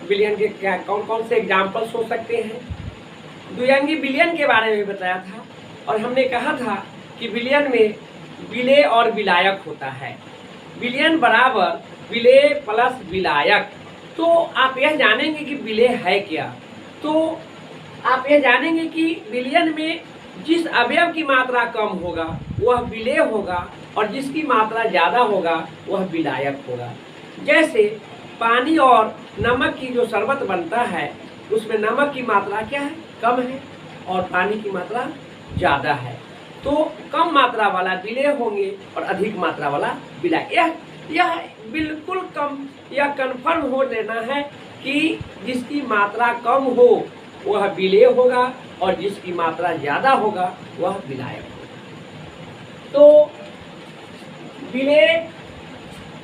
विलियन के क्या कौन कौन से एग्जाम्पल्स हो सकते हैं। द्विअंगी विलियन के बारे में बताया था और हमने कहा था कि विलियन में विलेय और विलायक होता है। विलियन बराबर विलेय प्लस विलायक। तो आप यह जानेंगे कि विलेय है क्या। तो आप यह जानेंगे कि विलियन में जिस अवयव की मात्रा कम होगा वह विलेय होगा और जिसकी मात्रा ज़्यादा होगा वह विलायक होगा। जैसे पानी और नमक की जो शरबत बनता है उसमें नमक की मात्रा क्या है, कम है, और पानी की मात्रा ज़्यादा है। तो कम मात्रा वाला विलेय होंगे और अधिक मात्रा वाला विलायक। यह बिल्कुल यह कन्फर्म हो लेना है कि जिसकी मात्रा कम हो वह विलेय होगा और जिसकी मात्रा ज़्यादा होगा वह विलायक होगा। तो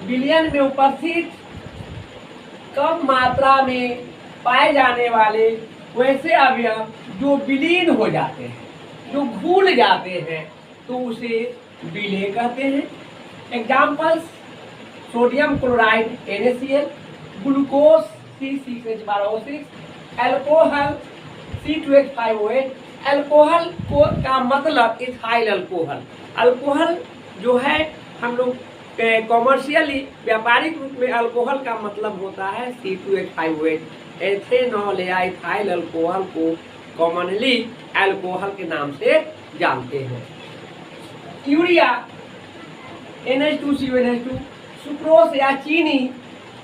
विलियन में उपस्थित कम मात्रा में पाए जाने वाले वैसे अवयव जो विलीन हो जाते हैं, जो घुल जाते हैं, तो उसे विलेय कहते हैं। Examples: sodium chloride NaCl, glucose C6H12O6, alcohol C2H5OH। Alcohol का मतलब इथाइल अल्कोहल। अल्कोहल जो है हम लोग कॉमर्शियली व्यापारिक रूप में अल्कोहल का मतलब होता है C2H5OH। एथेनॉल या इथाइल अल्कोहल को कॉमनली अल्कोहल के नाम से जानते हैं। यूरिया NH2CONH2, सुक्रोज या चीनी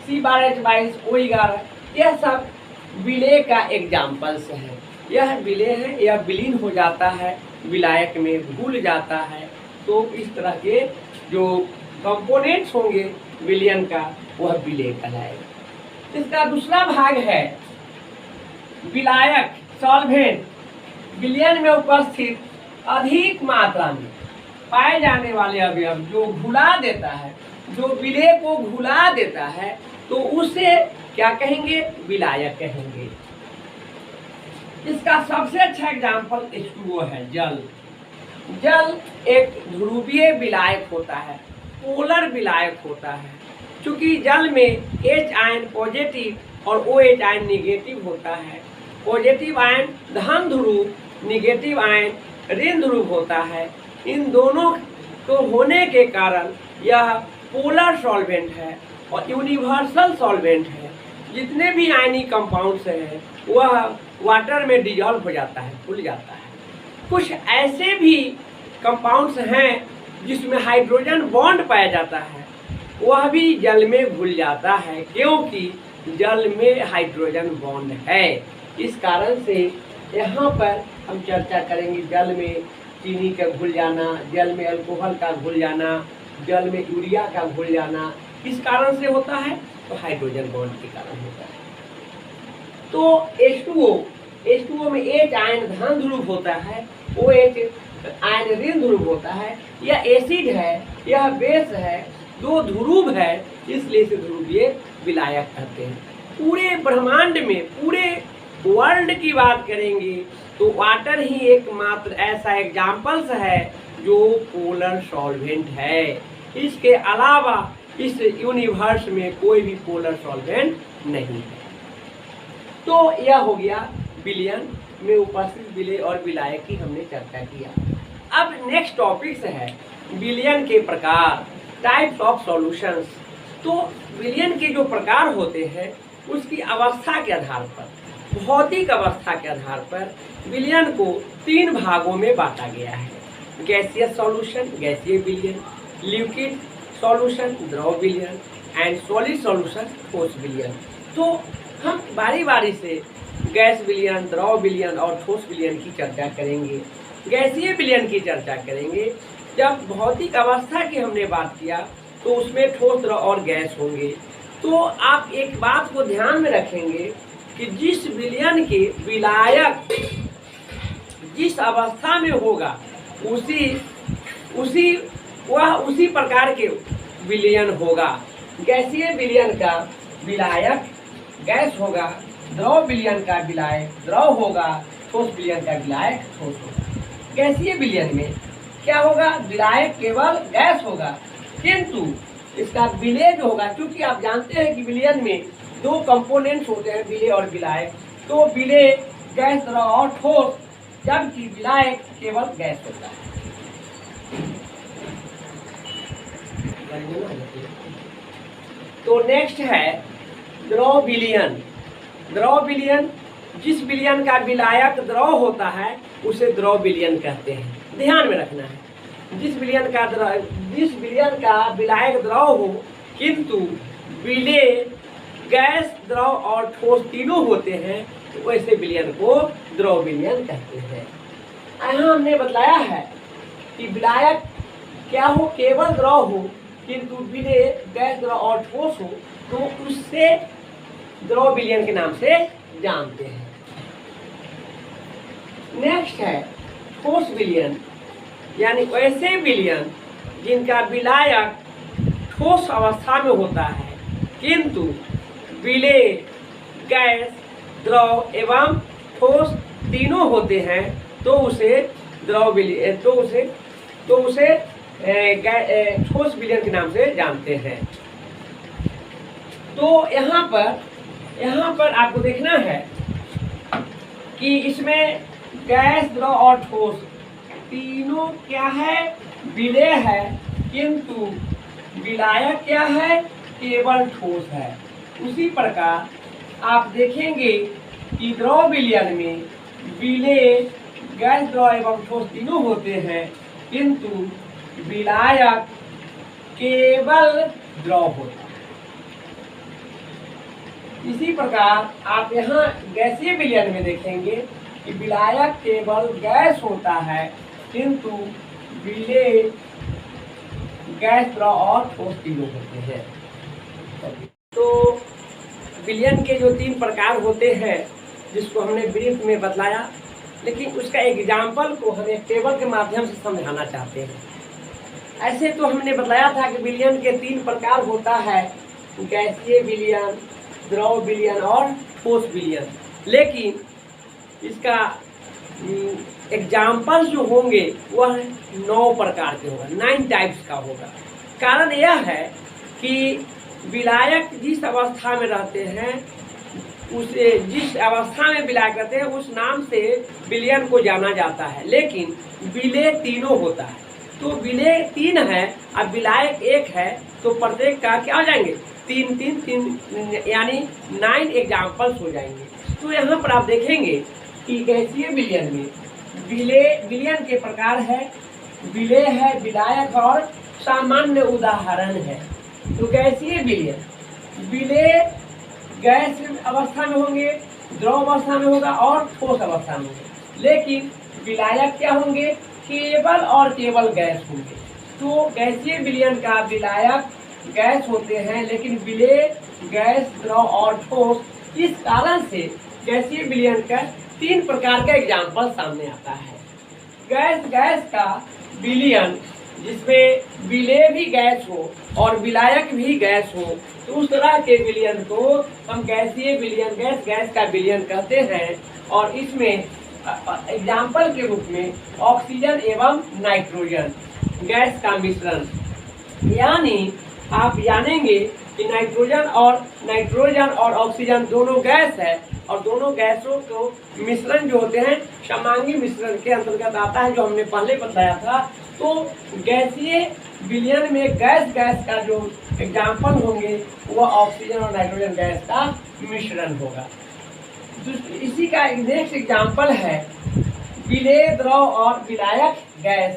C12H22O11, यह सब विलेय का एग्जाम्पल्स है। यह विलेय है, यह विलीन हो जाता है, विलायक में घुल जाता है। तो इस तरह के जो कंपोनेंट्स होंगे विलियन का वह विलेय कहलाएगा। इसका दूसरा भाग है विलायक, सॉल्वेंट। विलियन में उपस्थित अधिक मात्रा में पाए जाने वाले अवयव जो घुला देता है, जो विलेय को घुला देता है, तो उसे क्या कहेंगे, विलायक कहेंगे। इसका सबसे अच्छा एग्जाम्पल H2O है, जल। जल एक ध्रुवीय विलायक होता है, पोलर विलायक होता है। चूंकि जल में H आयन पॉजिटिव और OH आयन निगेटिव होता है। पॉजिटिव आयन धन ध्रुव, निगेटिव आयन ऋण ध्रुव होता है। इन दोनों को होने के कारण यह पोलर सॉल्वेंट है और यूनिवर्सल सॉल्वेंट है। जितने भी आयनिक कंपाउंड्स हैं वह वाटर में डिजॉल्व हो जाता है, घुल जाता है। कुछ ऐसे भी कंपाउंड्स हैं जिसमें हाइड्रोजन बॉन्ड पाया जाता है, वह भी जल में घुल जाता है, क्योंकि जल में हाइड्रोजन बॉन्ड है। इस कारण से यहाँ पर हम चर्चा करेंगे जल में चीनी का घुल जाना, जल में अल्कोहल का घुल जाना, जल में यूरिया का घुल जाना किस कारण से होता है, तो हाइड्रोजन बॉन्ड के कारण होता है। तो H2O में H आयन धन ध्रुव होता है, OH आयन ऋण ध्रुव होता है। यह एसिड है, यह बेस है, दो ध्रुव है, इसलिए इसे ध्रुवीय विलायक कहते हैं। पूरे ब्रह्मांड में, पूरे वर्ल्ड की बात करेंगे तो वाटर ही एकमात्र ऐसा एग्जाम्पल्स है जो पोलर सॉल्वेंट है। इसके अलावा इस यूनिवर्स में कोई भी पोलर सॉल्वेंट नहीं है। तो यह हो गया विलियन में उपस्थित विलेय और विलायक की हमने चर्चा किया। अब नेक्स्ट टॉपिक्स है विलियन के प्रकार, टाइप्स ऑफ सॉल्यूशंस। तो विलियन के जो प्रकार होते हैं उसकी अवस्था के आधार पर, भौतिक अवस्था के आधार पर विलियन को 3 भागों में बांटा गया है। गैसियस सॉल्यूशन, गैसीय विलियन, लिक्विड सॉल्यूशन, द्रव विलियन, एंड सॉलिड सॉल्यूशन, ठोस विलियन। तो हम बारी बारी से गैस विलियन, द्रव विलियन और ठोस विलियन की चर्चा करेंगे। गैसीय विलियन की चर्चा करेंगे। जब भौतिक अवस्था की हमने बात किया तो उसमें ठोस, द्रव और गैस होंगे। तो आप एक बात को ध्यान में रखेंगे कि जिस विलियन के विलायक जिस अवस्था में होगा उसी प्रकार के विलियन होगा। गैसीय विलियन का विलायक गैस होगा, द्रव विलियन का विलायक द्रव होगा, ठोस विलियन का विलायक ठोस होगा। गैसीय विलियन में क्या होगा, विलायक केवल गैस होगा, किंतु इसका विलेय जो होगा, क्योंकि आप जानते हैं कि विलियन में दो कंपोनेंट्स होते हैं विलेय और विलायक। तो विलेय गैस, द्रव और ठोस, जबकि विलायक केवल गैस होता है। तो नेक्स्ट है द्रव विलयन। द्रव विलयन, जिस विलयन का विलायक द्रव होता है उसे द्रव विलयन कहते हैं। ध्यान में रखना है, जिस विलयन का विलायक द्रव हो किंतु विलेय गैस, द्रव और ठोस तीनों होते हैं तो वैसे विलयन को द्रव विलयन कहते हैं। यहाँ हमने बतलाया है कि विलायक क्या हो, केवल द्रव हो, किंतु विलेय गैस, द्रव और ठोस हो तो उससे द्रव विलयन के नाम से जानते हैं। नेक्स्ट है ठोस विलयन, यानी वैसे विलयन जिनका विलायक ठोस अवस्था में होता है किंतु विलेय गैस, द्रव एवं ठोस तीनों होते हैं तो उसे द्रव विलयन तो उसे ठोस विलयन के नाम से जानते हैं। तो यहाँ पर आपको देखना है कि इसमें गैस, द्रव और ठोस तीनों क्या है, विलेय है, किंतु विलायक क्या है, केवल ठोस है। उसी प्रकार आप देखेंगे कि द्रव विलयन में विलेय गैस, द्रव एवं ठोस तीनों होते हैं किंतु विलायक केवल द्रव होता है। इसी प्रकार आप यहाँ गैसीय विलयन में देखेंगे कि विलायक केवल गैस होता है किंतु विलेय गैस, द्रव और ठोस तीनों होते हैं। तो विलयन के जो 3 प्रकार होते हैं जिसको हमने ब्रीफ में बतलाया, लेकिन उसका एग्जाम्पल को हम एक टेबल के माध्यम से समझाना चाहते हैं। ऐसे तो हमने बताया था कि विलयन के 3 प्रकार होता है, गैसीय विलयन, द्रव विलयन और ठोस विलयन, लेकिन इसका एग्जाम्पल जो होंगे वह 9 प्रकार के होगा, 9 टाइप्स का होगा। कारण यह है कि विलायक जिस अवस्था में रहते हैं उसे जिस अवस्था में विलायक रहते हैं उस नाम से विलयन को जाना जाता है, लेकिन विलेय तीनों होता है। तो विलेय 3 है अब विलायक 1 है तो प्रत्येक का क्या हो जाएंगे, 3 यानी 9 एग्जाम्पल्स हो जाएंगे। तो यहाँ पर आप देखेंगे कि गैसीय विलयन में विलयन के प्रकार है, विलेय है, विलायक और सामान्य उदाहरण है। तो गैसीय विलेय गैस अवस्था में होंगे, द्रव अवस्था में होगा और ठोस अवस्था में होगा, लेकिन विलायक क्या होंगे, केवल और केवल गैस होंगे। तो गैसीय विलयन का विलायक गैस होते हैं लेकिन विलेय गैस, द्रव और ठोस। इस कारण से गैसीय विलयन का 3 प्रकार का एग्जाम्पल सामने आता है। गैस का विलयन जिसमें विलेय भी गैस हो और विलायक भी गैस हो तो उस तरह के विलयन को हम गैसीय विलयन, गैस का विलयन कहते हैं। और इसमें एग्जाम्पल के रूप में ऑक्सीजन एवं नाइट्रोजन गैस का मिश्रण, यानी आप जानेंगे कि नाइट्रोजन और ऑक्सीजन दोनों गैस है और दोनों गैसों को मिश्रण जो होते हैं समांगी मिश्रण के अंतर्गत आता है, जो हमने पहले बताया था। तो गैसीय विलयन में गैस का जो एग्जाम्पल होंगे वह ऑक्सीजन और नाइट्रोजन गैस का मिश्रण होगा। इसी का नेक्स्ट एग्जाम्पल है विलेय, द्रव और विलायक गैस।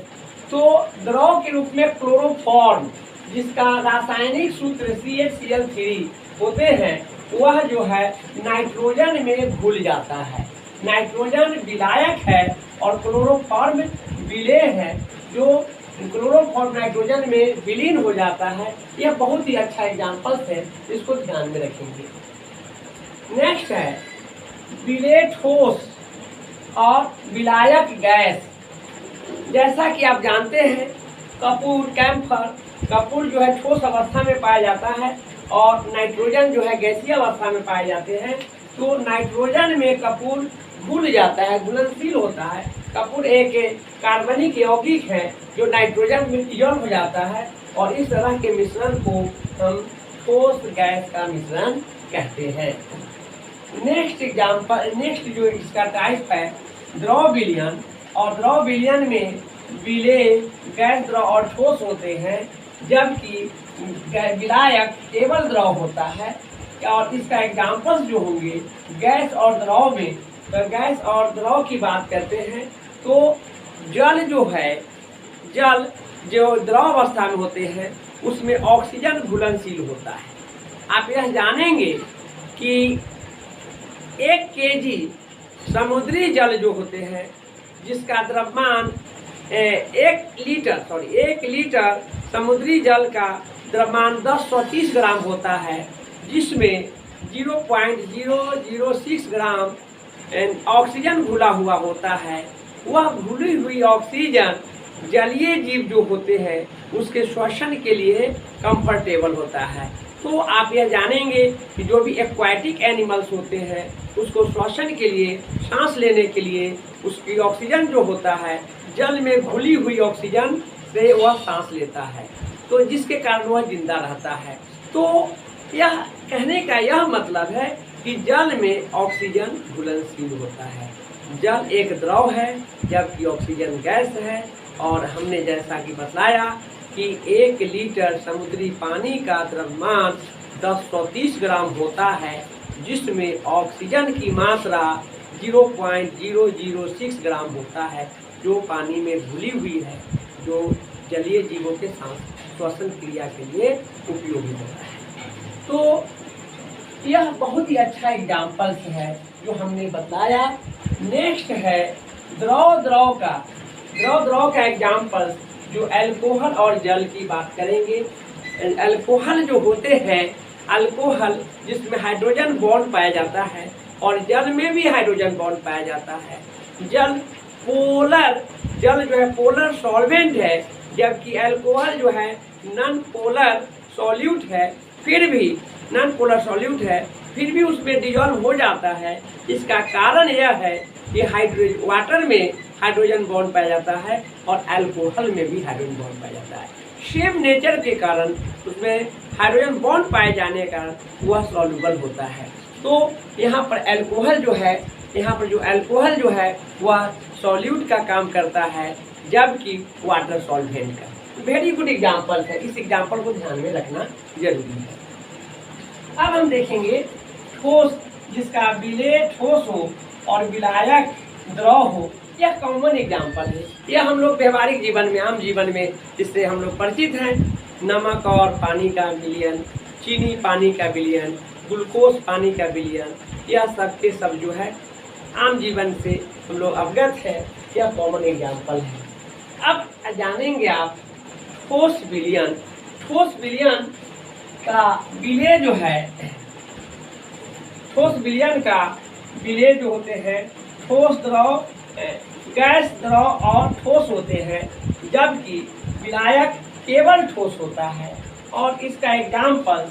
तो द्रव के रूप में क्लोरोफॉर्म जिसका रासायनिक सूत्र CH-Cl3 होते हैं वह जो है नाइट्रोजन में घुल जाता है। नाइट्रोजन विलायक है और क्लोरोफॉर्म विलेय है, जो क्लोरोफॉर्म नाइट्रोजन में विलीन हो जाता है। यह बहुत ही अच्छा एग्जाम्पल है, इसको ध्यान में रखेंगे। नेक्स्ट है विलेय ठोस और विलायक गैस। जैसा कि आप जानते हैं कपूर जो है ठोस अवस्था में पाया जाता है और नाइट्रोजन जो है गैसीय अवस्था में पाए जाते हैं। तो नाइट्रोजन में कपूर घुल जाता है, घुलनशील होता है। कपूर एक कार्बनिक यौगिक है जो नाइट्रोजन में इजॉल्व हो जाता है और इस तरह के मिश्रण को हम ठोस गैस का मिश्रण कहते हैं। नेक्स्ट जो इसका टाइप है द्रव विलयन, और द्रव विलयन में विलेय, गैस, द्रव और ठोस होते हैं, जबकि विलायक केवल द्रव होता है। और इसका एग्जाम्पल्स जो होंगे गैस और द्रव में, तो गैस और द्रव की बात करते हैं तो जल जो है, जल जो द्रव अवस्था में होते हैं उसमें ऑक्सीजन घुलनशील होता है। आप यह जानेंगे कि 1 केजी समुद्री जल जो होते हैं जिसका द्रव्यमान 1 लीटर समुद्री जल का द्रव्यमान 1030 ग्राम होता है, जिसमें 0.006 ग्राम ऑक्सीजन घुला हुआ होता है। वह घुली हुई ऑक्सीजन जलीय जीव जो होते हैं उसके श्वसन के लिए कंफर्टेबल होता है। तो आप यह जानेंगे कि जो भी एक्वाटिक एनिमल्स होते हैं उसको श्वसन के लिए, सांस लेने के लिए उसकी ऑक्सीजन जो होता है जल में घुली हुई ऑक्सीजन से वह सांस लेता है, तो जिसके कारण वह जिंदा रहता है। तो यह कहने का यह मतलब है कि जल में ऑक्सीजन घुलनशील होता है। जल एक द्रव है जबकि ऑक्सीजन गैस है। और हमने जैसा कि बताया कि 1 लीटर समुद्री पानी का द्रव्यमान 1030 ग्राम होता है, जिसमें ऑक्सीजन की मात्रा 0.006 ग्राम होता है, जो पानी में घुली हुई है, जो जलीय जीवों के श्वसन क्रिया के लिए उपयोगी होता है। तो यह बहुत ही अच्छा एग्जाम्पल्स है जो हमने बताया। नेक्स्ट है द्रव का एग्जाम्पल्स, जो अल्कोहल और जल की बात करेंगे। अल्कोहल जो होते हैं, अल्कोहल जिसमें हाइड्रोजन बॉन्ड पाया जाता है और जल में भी हाइड्रोजन बॉन्ड पाया जाता है। जल जो है पोलर सॉल्वेंट है, जबकि अल्कोहल जो है नॉन पोलर सॉल्यूट है, फिर भी उसमें डिजॉल्व हो जाता है। इसका कारण यह है कि वाटर में हाइड्रोजन बॉन्ड पाया जाता है और अल्कोहल में भी हाइड्रोजन बॉन्ड पाया जाता है। सेम नेचर के कारण उसमें हाइड्रोजन बॉन्ड पाए जाने के कारण वह सॉल्युबल होता है। तो यहाँ पर अल्कोहल जो है वह सॉल्यूट का काम करता है, जबकि वाटर सॉल्वेंट का। वेरी गुड एग्जाम्पल है, इस एग्जाम्पल को ध्यान में रखना जरूरी है। अब हम देखेंगे ठोस, जिसका विलेय ठोस हो और विलायक द्रव हो। यह कॉमन एग्जाम्पल है, यह हम लोग व्यवहारिक जीवन में, आम जीवन में जिससे हम लोग परिचित हैं। नमक और पानी का विलयन, चीनी पानी का विलयन, ग्लूकोज पानी का विलयन, यह सब के सब जो है आम जीवन से हम लोग अवगत है। यह कॉमन एग्जाम्पल है। अब जानेंगे आप ठोस विलयन। ठोस विलयन का विलेय जो है, ठोस विलयन का विलेय जो होते हैं ठोस द्रव, गैस, द्रव और ठोस होते हैं, जबकि विलायक केवल ठोस होता है। और इसका एग्जाम्पल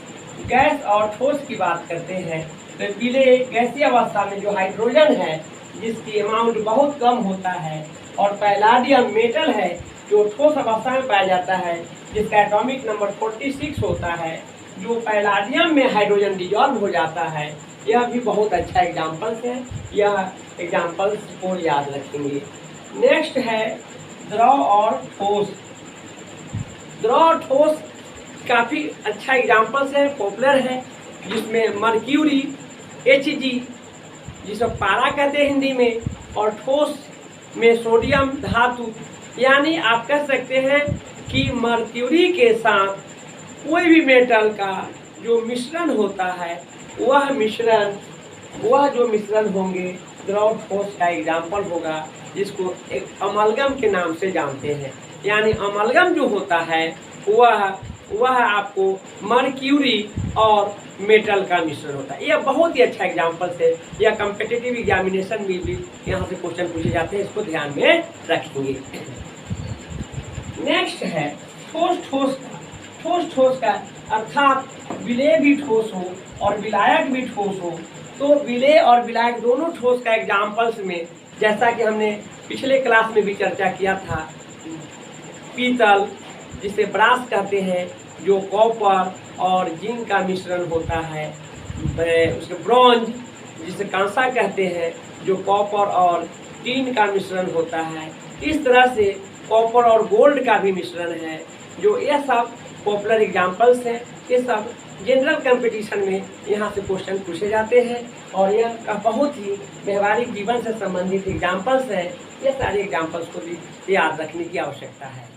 गैस और ठोस की बात करते हैं तो विलेय गैसीय अवस्था में जो हाइड्रोजन है जिसकी अमाउंट बहुत कम होता है, और पैलाडियम मेटल है जो ठोस अवस्था में पाया जाता है, जिसका एटॉमिक नंबर 46 होता है, जो पैलाडियम में हाइड्रोजन डिजॉल्व हो जाता है। यह भी बहुत अच्छा एग्जाम्पल्स है, यह एग्जाम्पल्स को याद रखेंगे। नेक्स्ट है द्रव और ठोस। द्रव और ठोस काफ़ी अच्छा एग्जाम्पल्स है, पॉपुलर है, जिसमें मर्क्यूरी, Hg जिसे पारा कहते हैं हिंदी में, और ठोस में सोडियम धातु। यानी आप कह सकते हैं कि मर्क्यूरी के साथ कोई भी मेटल का जो मिश्रण होता है वह जो मिश्रण होंगे द्रव ठोस का एग्जाम्पल होगा, जिसको एक अमलगम के नाम से जानते हैं। यानी अमलगम जो होता है वह आपको मर्क्यूरी और मेटल का मिश्रण होता है। यह बहुत ही अच्छा एग्जाम्पल है, यह कम्पिटिटिव एग्जामिनेशन में भी यहाँ से क्वेश्चन पूछे जाते हैं, इसको ध्यान में रखेंगे। नेक्स्ट है ठोस का अर्थात विलेय भी ठोस हो और विलायक भी ठोस हो। तो विलेय और विलायक दोनों ठोस का एग्जाम्पल्स में, जैसा कि हमने पिछले क्लास में भी चर्चा किया था, पीतल जिसे ब्रास कहते हैं, जो कॉपर और जिंक का मिश्रण होता है, उसके ब्रॉन्ज जिसे कांसा कहते हैं, जो कॉपर और टीन का मिश्रण होता है। इस तरह से कॉपर और गोल्ड का भी मिश्रण है। जो यह सब पॉपुलर एग्जाम्पल्स हैं, ये सब जनरल कंपटीशन में यहाँ से क्वेश्चन पूछे जाते हैं और यह बहुत ही व्यवहारिक जीवन से संबंधित एग्जाम्पल्स हैं। ये सारे एग्जाम्पल्स को भी याद रखने की आवश्यकता है।